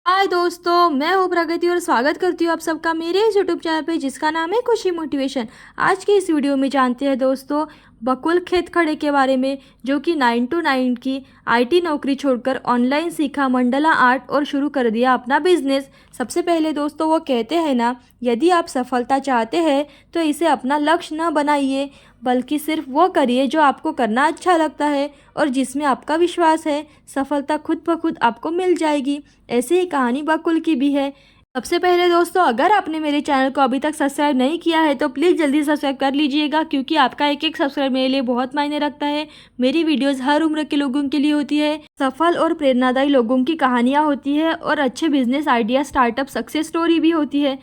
हाय दोस्तों, मैं हूँ प्रगति और स्वागत करती हूँ आप सबका मेरे इस यूट्यूब चैनल पे जिसका नाम है खुशी मोटिवेशन। आज के इस वीडियो में जानते हैं दोस्तों बकुल खेतखड़े के बारे में, जो कि 9 to 9 की आईटी नौकरी छोड़कर ऑनलाइन सीखा मंडला आर्ट और शुरू कर दिया अपना बिजनेस। सबसे पहले दोस्तों वो कहते हैं ना, यदि आप सफलता चाहते हैं तो इसे अपना लक्ष्य न बनाइए, बल्कि सिर्फ वो करिए जो आपको करना अच्छा लगता है और जिसमें आपका विश्वास है। सफलता खुद ब खुद आपको मिल जाएगी। ऐसे ही कहानी बकुल की भी है। सबसे पहले दोस्तों, अगर आपने मेरे चैनल को अभी तक सब्सक्राइब नहीं किया है तो प्लीज़ जल्दी सब्सक्राइब कर लीजिएगा, क्योंकि आपका एक एक सब्सक्राइब मेरे लिए बहुत मायने रखता है। मेरी वीडियोस हर उम्र के लोगों के लिए होती है। सफल और प्रेरणादायी लोगों की कहानियाँ होती है और अच्छे business idea, startup success story भी होती है।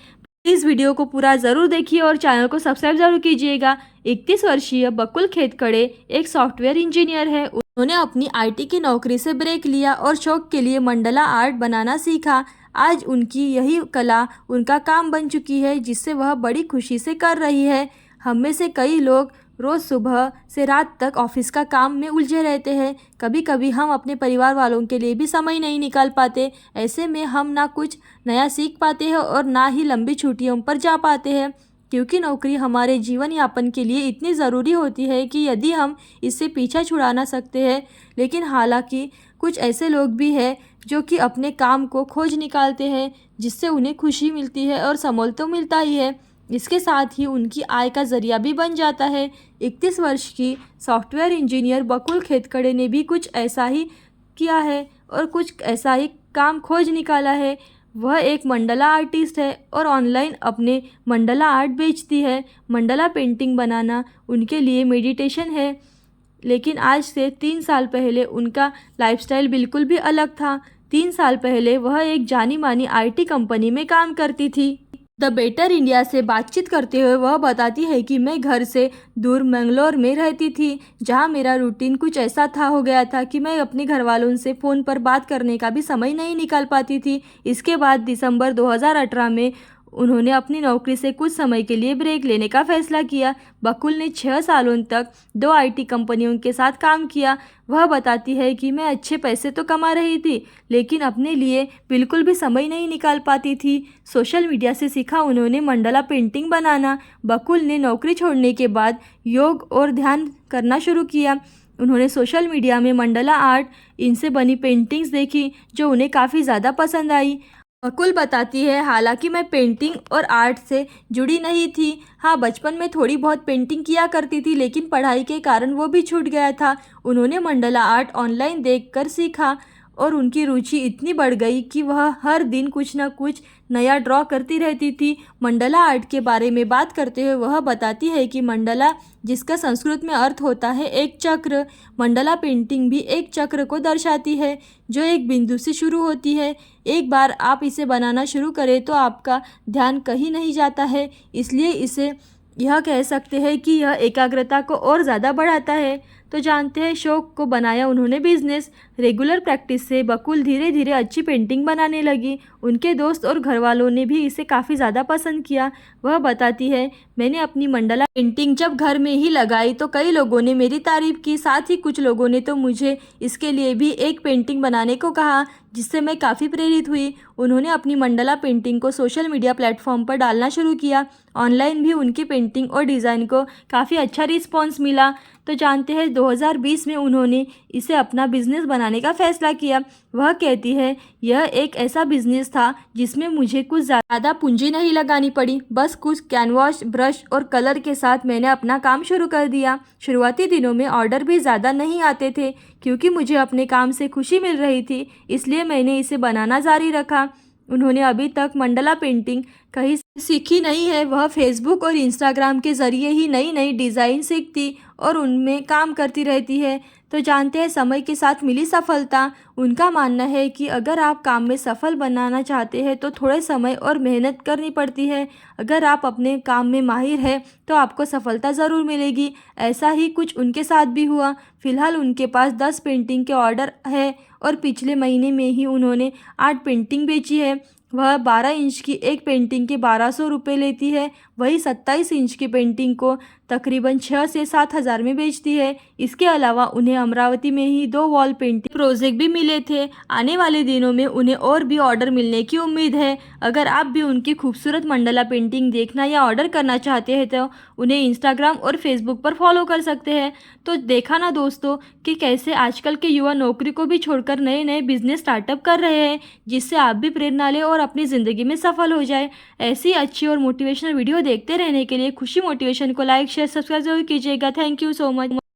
इस वीडियो को पूरा ज़रूर देखिए और चैनल को सब्सक्राइब जरूर कीजिएगा। 31 वर्षीय बकुल खेतखड़े एक सॉफ्टवेयर इंजीनियर है। उन्होंने अपनी आईटी की नौकरी से ब्रेक लिया और शौक के लिए मंडला आर्ट बनाना सीखा। आज उनकी यही कला उनका काम बन चुकी है, जिससे वह बड़ी खुशी से कर रही है। हम में से कई लोग रोज़ सुबह से रात तक ऑफिस का काम में उलझे रहते हैं। कभी कभी हम अपने परिवार वालों के लिए भी समय नहीं निकाल पाते। ऐसे में हम ना कुछ नया सीख पाते हैं और ना ही लंबी छुट्टियों पर जा पाते हैं, क्योंकि नौकरी हमारे जीवन यापन के लिए इतनी ज़रूरी होती है कि यदि हम इससे पीछा छुड़ा ना सकते हैं। लेकिन हालांकि कुछ ऐसे लोग भी हैं जो कि अपने काम को खोज निकालते हैं, जिससे उन्हें खुशी मिलती है और समोल तो मिलता ही है, इसके साथ ही उनकी आय का जरिया भी बन जाता है। 31 वर्ष की सॉफ्टवेयर इंजीनियर बकुल खेतखड़े ने भी कुछ ऐसा ही किया है और कुछ ऐसा ही काम खोज निकाला है। वह एक मंडला आर्टिस्ट है और ऑनलाइन अपने मंडला आर्ट बेचती है। मंडला पेंटिंग बनाना उनके लिए मेडिटेशन है। लेकिन आज से 3 साल पहले उनका लाइफस्टाइल बिल्कुल भी अलग था। 3 साल पहले वह एक जानी मानी आईटी कंपनी में काम करती थी। द बेटर इंडिया से बातचीत करते हुए वह बताती है कि मैं घर से दूर मंगलोर में रहती थी, जहां मेरा रूटीन कुछ ऐसा था हो गया था कि मैं अपने घर वालों से फ़ोन पर बात करने का भी समय नहीं निकाल पाती थी। इसके बाद दिसंबर 2018 में उन्होंने अपनी नौकरी से कुछ समय के लिए ब्रेक लेने का फैसला किया। बकुल ने 6 सालों तक 2 आईटी कंपनियों के साथ काम किया। वह बताती है कि मैं अच्छे पैसे तो कमा रही थी, लेकिन अपने लिए बिल्कुल भी समय नहीं निकाल पाती थी। सोशल मीडिया से सीखा उन्होंने मंडला पेंटिंग बनाना। बकुल ने नौकरी छोड़ने के बाद योग और ध्यान करना शुरू किया। उन्होंने सोशल मीडिया में मंडला आर्ट इनसे बनी पेंटिंग्स देखी, जो उन्हें काफ़ी ज़्यादा पसंद आई। बकुल बताती है, हालांकि मैं पेंटिंग और आर्ट से जुड़ी नहीं थी। हाँ, बचपन में थोड़ी बहुत पेंटिंग किया करती थी, लेकिन पढ़ाई के कारण वो भी छूट गया था। उन्होंने मंडला आर्ट ऑनलाइन देखकर सीखा और उनकी रुचि इतनी बढ़ गई कि वह हर दिन कुछ न कुछ नया ड्रॉ करती रहती थी। मंडला आर्ट के बारे में बात करते हुए वह बताती है कि मंडला, जिसका संस्कृत में अर्थ होता है एक चक्र, मंडला पेंटिंग भी एक चक्र को दर्शाती है, जो एक बिंदु से शुरू होती है। एक बार आप इसे बनाना शुरू करें तो आपका ध्यान कहीं नहीं जाता है, इसलिए इसे यह कह सकते हैं कि यह एकाग्रता को और ज़्यादा बढ़ाता है। तो जानते हैं शौक को बनाया उन्होंने बिजनेस। रेगुलर प्रैक्टिस से बकुल धीरे धीरे अच्छी पेंटिंग बनाने लगी। उनके दोस्त और घर वालों ने भी इसे काफ़ी ज़्यादा पसंद किया। वह बताती है, मैंने अपनी मंडला पेंटिंग जब घर में ही लगाई तो कई लोगों ने मेरी तारीफ की, साथ ही कुछ लोगों ने तो मुझे इसके लिए भी एक पेंटिंग बनाने को कहा, जिससे मैं काफ़ी प्रेरित हुई। उन्होंने अपनी मंडला पेंटिंग को सोशल मीडिया प्लेटफॉर्म पर डालना शुरू किया। ऑनलाइन भी उनकी पेंटिंग और डिज़ाइन को काफ़ी अच्छा रिस्पॉन्स मिला। तो जानते हैं 2020 में उन्होंने इसे अपना बिजनेस बनाने का फैसला किया। वह कहती है, यह एक ऐसा बिजनेस था जिसमें मुझे कुछ ज़्यादा पूंजी नहीं लगानी पड़ी। बस कुछ कैनवास, ब्रश और कलर के साथ मैंने अपना काम शुरू कर दिया। शुरुआती दिनों में ऑर्डर भी ज़्यादा नहीं आते थे, क्योंकि मुझे अपने काम से खुशी मिल रही थी, इसलिए मैंने इसे बनाना जारी रखा। उन्होंने अभी तक मंडला पेंटिंग कहीं सीखी नहीं है। वह फेसबुक और इंस्टाग्राम के ज़रिए ही नई नई डिज़ाइन सीखती और उनमें काम करती रहती है। तो जानते हैं समय के साथ मिली सफलता। उनका मानना है कि अगर आप काम में सफल बनाना चाहते हैं तो थोड़े समय और मेहनत करनी पड़ती है। अगर आप अपने काम में माहिर हैं तो आपको सफलता ज़रूर मिलेगी। ऐसा ही कुछ उनके साथ भी हुआ। फिलहाल उनके पास 10 पेंटिंग के ऑर्डर है और पिछले महीने में ही उन्होंने 8 पेंटिंग बेची है। वह 12 इंच की एक पेंटिंग के 1200 रुपये लेती है, वही 27 इंच की पेंटिंग को तकरीबन 6 से 7 हज़ार में बेचती है। इसके अलावा उन्हें अमरावती में ही 2 वॉल पेंटिंग प्रोजेक्ट भी मिले थे। आने वाले दिनों में उन्हें और भी ऑर्डर मिलने की उम्मीद है। अगर आप भी उनकी खूबसूरत मंडला पेंटिंग देखना या ऑर्डर करना चाहते हैं तो उन्हें इंस्टाग्राम और फेसबुक पर फॉलो कर सकते हैं। तो देखा ना दोस्तों कि कैसे आजकल के युवा नौकरी को भी छोड़कर नए नए बिजनेस स्टार्टअप कर रहे हैं, जिससे आप भी प्रेरणा लें और अपनी ज़िंदगी में सफल हो जाए। ऐसी अच्छी और मोटिवेशनल वीडियो देखते रहने के लिए खुशी मोटिवेशन को लाइक शेयर सब्सक्राइब जरूर कीजिएगा। Thank you so much.